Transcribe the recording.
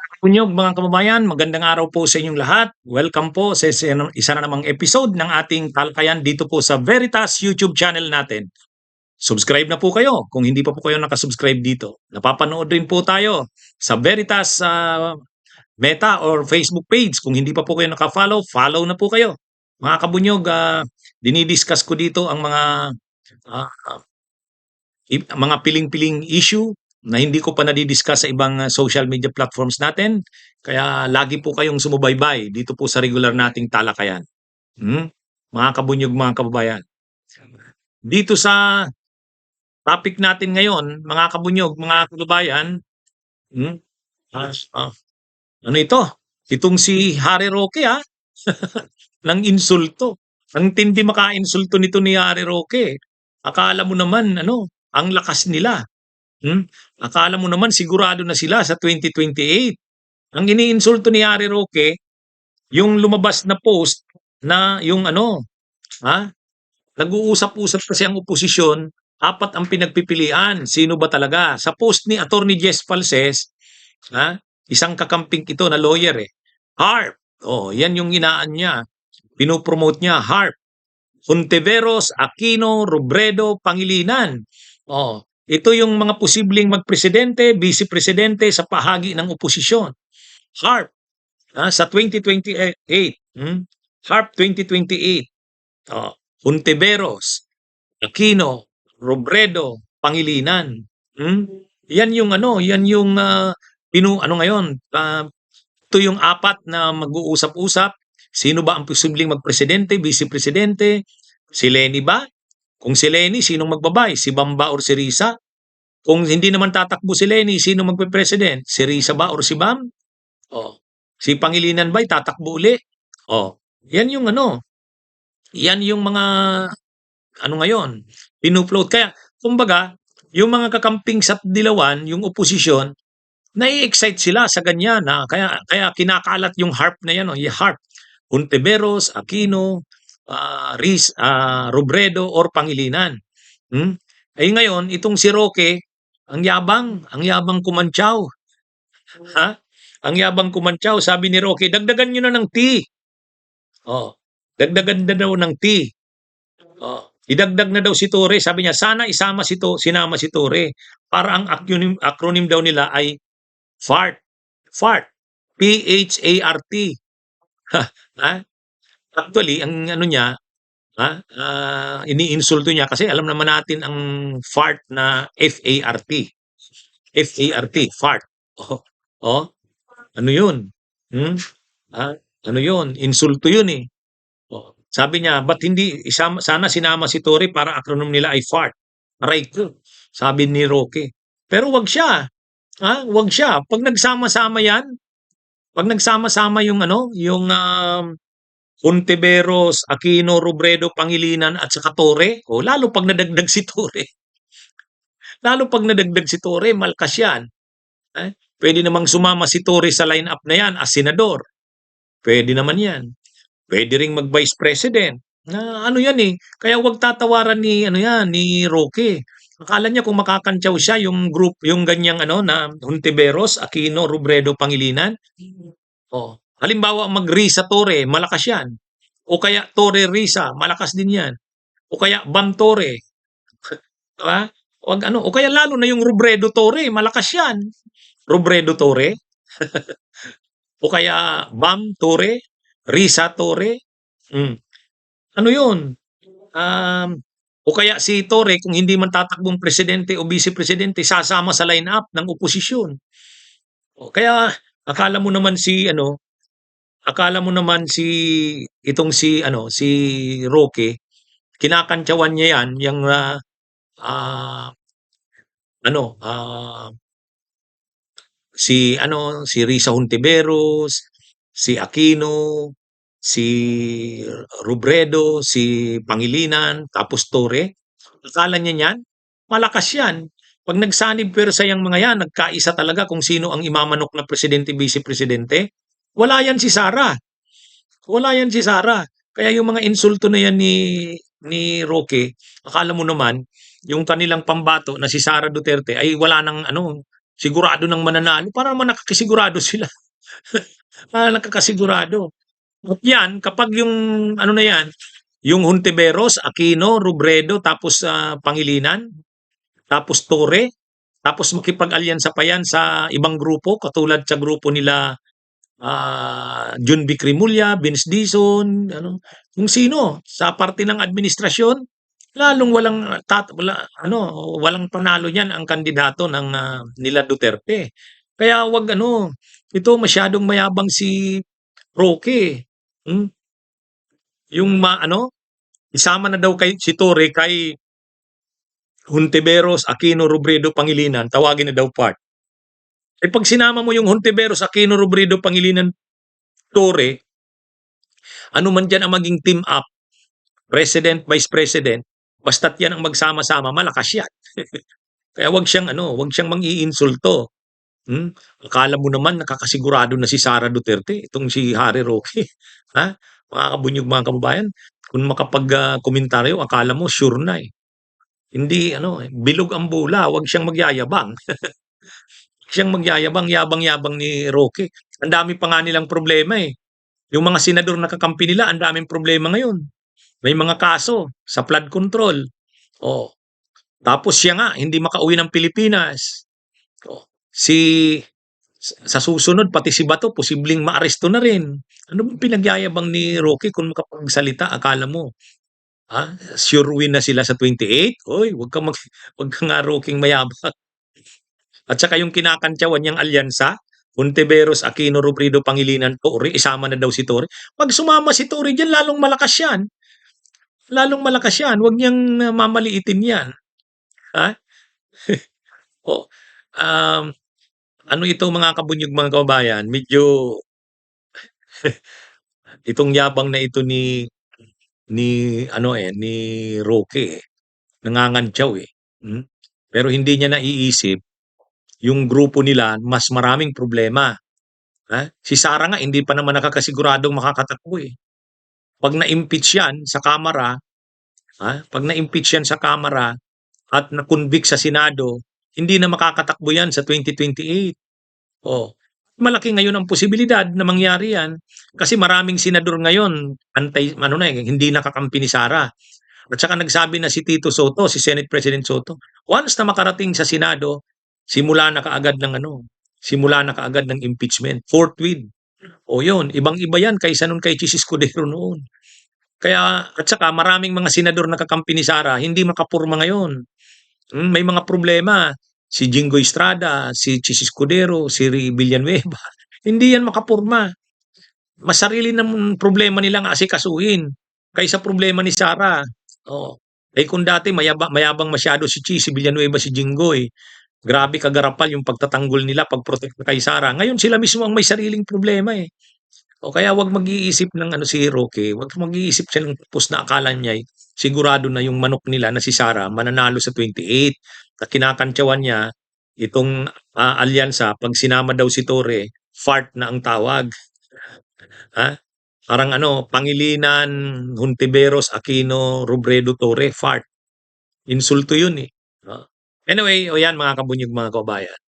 Kunyog mga kababayan, magandang araw po sa inyong lahat. Welcome po sa isa na namang episode ng ating talakayan dito po sa Veritas YouTube channel natin. Subscribe na po kayo kung hindi pa po kayo nakasubscribe dito. Napapanood rin po tayo sa Veritas Meta or Facebook page. Kung hindi pa po kayo nakafollow, follow na po kayo. Mga kabunyog, dinidiscuss ko dito ang ah, mga piling-piling issue na hindi ko pa nadidiscuss sa ibang social media platforms natin. Kaya lagi po kayong sumubaybay dito po sa regular nating talakayan. Hmm? Mga kabunyog, mga kababayan. Dito sa topic natin ngayon, mga kabunyog, mga kababayan, hmm? ah, ah, ano ito? Itong si Harry Roque ng insulto. Ang tindi maka-insulto nito ni Harry Roque. Akala mo naman, ang lakas nila. Hmm? Akala mo naman sigurado na sila sa 2028. Ang iniinsulto ni Harry Roque, yung lumabas na post na yung ha? Nag-uusap-usap kasi ang oposisyon, apat ang pinagpipilian. Sino ba talaga? Sa post ni Attorney Jess Falses, ha? Isang kakamping ito na lawyer HARP. Oh, yan yung inaan niya. Pinopromote niya, HARP. Hontiveros, Aquino, Robredo, Pangilinan. Oh, ito yung mga posibleng magpresidente, vice-presidente sa pahagi ng oposisyon. HARP sa 2028. HARP 2028. Oh, Hontiveros, Aquino, Robredo, Pangilinan. Hmm? Yan yung yan yung ngayon, ito yung apat na mag-uusap-usap. Sino ba ang posibleng magpresidente, vice-presidente? Si Lenny ba? Kung si Lenny, sinong magbabay? Si Bamba or si Risa? Kung hindi naman tatakbo si Lenny, sino magpe-president? Si Risa ba or si Bam? Oh. Si Pangilinan ba'y tatakbo uli? Oh. Yan yung yan yung mga ngayon, pinu-float. Kaya, kumbaga, yung mga kakamping sa Dilawan, yung oposisyon, nai-excite sila sa ganyan. Kaya kinakalat yung HARP na yan. Yung HARP. Hontiveros, Aquino, Robredo, or Pangilinan. Ay ngayon, itong si Roque, ang yabang kumantsaw. Ha? Ang yabang kumantsaw, sabi ni Roque, dagdagan nyo na ng T. Oh, dagdagan na daw ng T. Oh, idagdag na daw si Torre. Sabi niya, sana sinama si Torre. Para ang acronym daw nila ay FART. FART. P-H-A-R-T. Ha? Actually, ang niya, iniinsulto niya kasi alam naman natin ang FART na F-A-R-T. F-A-R-T, FART. Oh, oh, ano yun? Hmm? Ano yun? Insulto yun eh. Oh, sabi niya, ba't hindi sana sinama si Torre para acronym nila ay FART. Aray ko, sabi ni Roque. Pero wag siya. Wag siya. Pag nagsama-sama yung yung Hontiveros, Aquino, Robredo, Pangilinan at saka Torre, o lalo pag nadagdag si Torre. Lalo pag nadagdag si Torre, malkas yan. Pwede namang sumama si Torre sa lineup na yan as senador. Pwede naman yan. Pwede ring mag-vice president. Na ano yan eh. Kaya wag tatawaran ni Roque. Akala niya kung makakantsaw siya yung group, yung ganyang na Hontiveros, Aquino, Robredo, Pangilinan. Oh, halimbawa mag-Risa Torre, malakas yan. O kaya Torre Risa, malakas din yan. O kaya Bam Torre, diba? O kaya lalo na yung Robredo Torre, malakas yan. Robredo Torre. O kaya Bam Torre, Risa Torre. Ano yun? O kaya si Torre, kung hindi man tatakbong presidente o vice-presidente, sasama sa line-up ng oposisyon. O kaya akala mo naman itong si Roque, kinakantsawan niya yan, yung si Risa Hontiveros, si Aquino, si Robredo, si Pangilinan, tapos Torre. Akala niya niyan, malakas yan. Pag nagsanib persa yung mga yan, nagkaisa talaga kung sino ang imamanok na presidente, vice-presidente. Wala yan si Sara. Wala yan si Sara. Kaya yung mga insulto na yan ni Roque, akala mo naman, yung kanilang pambato na si Sara Duterte ay wala nang sigurado ng mananalo. Para naman nakakasigurado sila. Nakakasigurado. At yan, kapag yung ano na yan, yung Hontiveros, Aquino, Robredo, tapos Pangilinan, tapos Torre, tapos makipag-alyansa pa yan sa ibang grupo, katulad sa grupo nila John B. Cremulya, Vince Dizon, ano, kung sino sa parte ng administrasyon, lalong walang panalo niyan ang kandidato ng nila Duterte. Kaya wag ito masyadong mayabang si Roque. Hmm? Yung isama na daw si Torre kay Hontiveros, Aquino, Robredo, Pangilinan, tawagin na daw part. Eh pag sinama mo yung Hontiveros, Aquino, Robredo, Pangilinan, Torre, ano man dyan ang maging team up, President, Vice President, basta't yan ang magsama-sama, malakas yan. Kaya wag siyang mang-iinsulto. Akala mo naman nakakasigurado na si Sara Duterte, itong si Harry Roque. Ha? Mga kabunyog, mga kababayan, kung makapag-komentaryo, akala mo sure na eh. Hindi bilog ang bula, wag siyang magyayabang. Siyang magyayabang, yabang-yabang ni Roque. Ang dami pa nga nilang problema eh. Yung mga senador na kakampi nila, ang daming problema ngayon. May mga kaso sa flood control. Oh, tapos siya nga hindi makauwi ng Pilipinas. Oh, sa susunod pati si Bato posibleng maaresto na rin. Ano bang pinagyayabang ni Roque kung makapagsalita? Akala mo sure win na sila sa 28? Oy, wag ka nga Roque mayabang. At saka yung kinakantyawan niyang alyansa, Hontiveros, Aquino, Robredo, Pangilinan, Torre, isama na daw si Torre. Pag sumama si Torre diyan, lalong malakas yan. Lalong malakas yan. Huwag niyang mamaliitin yan. Ha? O, um, ano ito mga kabunyog, mga kababayan, medyo itong yabang na ito ni Roque eh. Nangangantyaw eh. Hmm? Pero hindi niya naiisip yung grupo nila mas maraming problema. Si Sara nga hindi pa naman nakakasiguradong makakatakbo eh. Pag na-impeach yan sa Kamara, pag na-impeach yan sa Kamara at na-convict sa Senado, hindi na makakatakbo yan sa 2028. Oh, malaki ngayon ang posibilidad na mangyari yan kasi maraming senador ngayon hindi nakakampi ni Sara. At saka nagsabi na si Tito Soto, si Senate President Soto, once na makarating sa Senado, simula na kaagad ng impeachment, forthwith. O yun, ibang-iba yan kaysa nun kay Chis Escudero noon. Kaya, at saka maraming mga senador na kakampi ni Sara, hindi makapurma ngayon. May mga problema. Si Jingo Estrada, si Chis Escudero, si Villanueva. Hindi yan makapurma. Mas sarili ng problema nilang asikasuhin kaysa problema ni Sara. Oh. Eh kung dati mayabang masyado si Chis, si Villanueva, si Jingo eh. Grabe kagarapal yung pagtatanggol nila, pagprotekta kay Sara. Ngayon sila mismo ang may sariling problema eh. O kaya wag mag-iisip ng si Roque, wag mag-iisip siya ng tapos na akala niya sigurado na yung manok nila na si Sara mananalo sa 28. At kinakantyawan niya itong alyansa pag sinama daw si Torre, fart na ang tawag. Ha? Parang Pangilinan, Hontiveros, Aquino, Robredo, Torre, fart. Insulto yun eh. Anyway, o yan mga kabunyog, mga kabayan.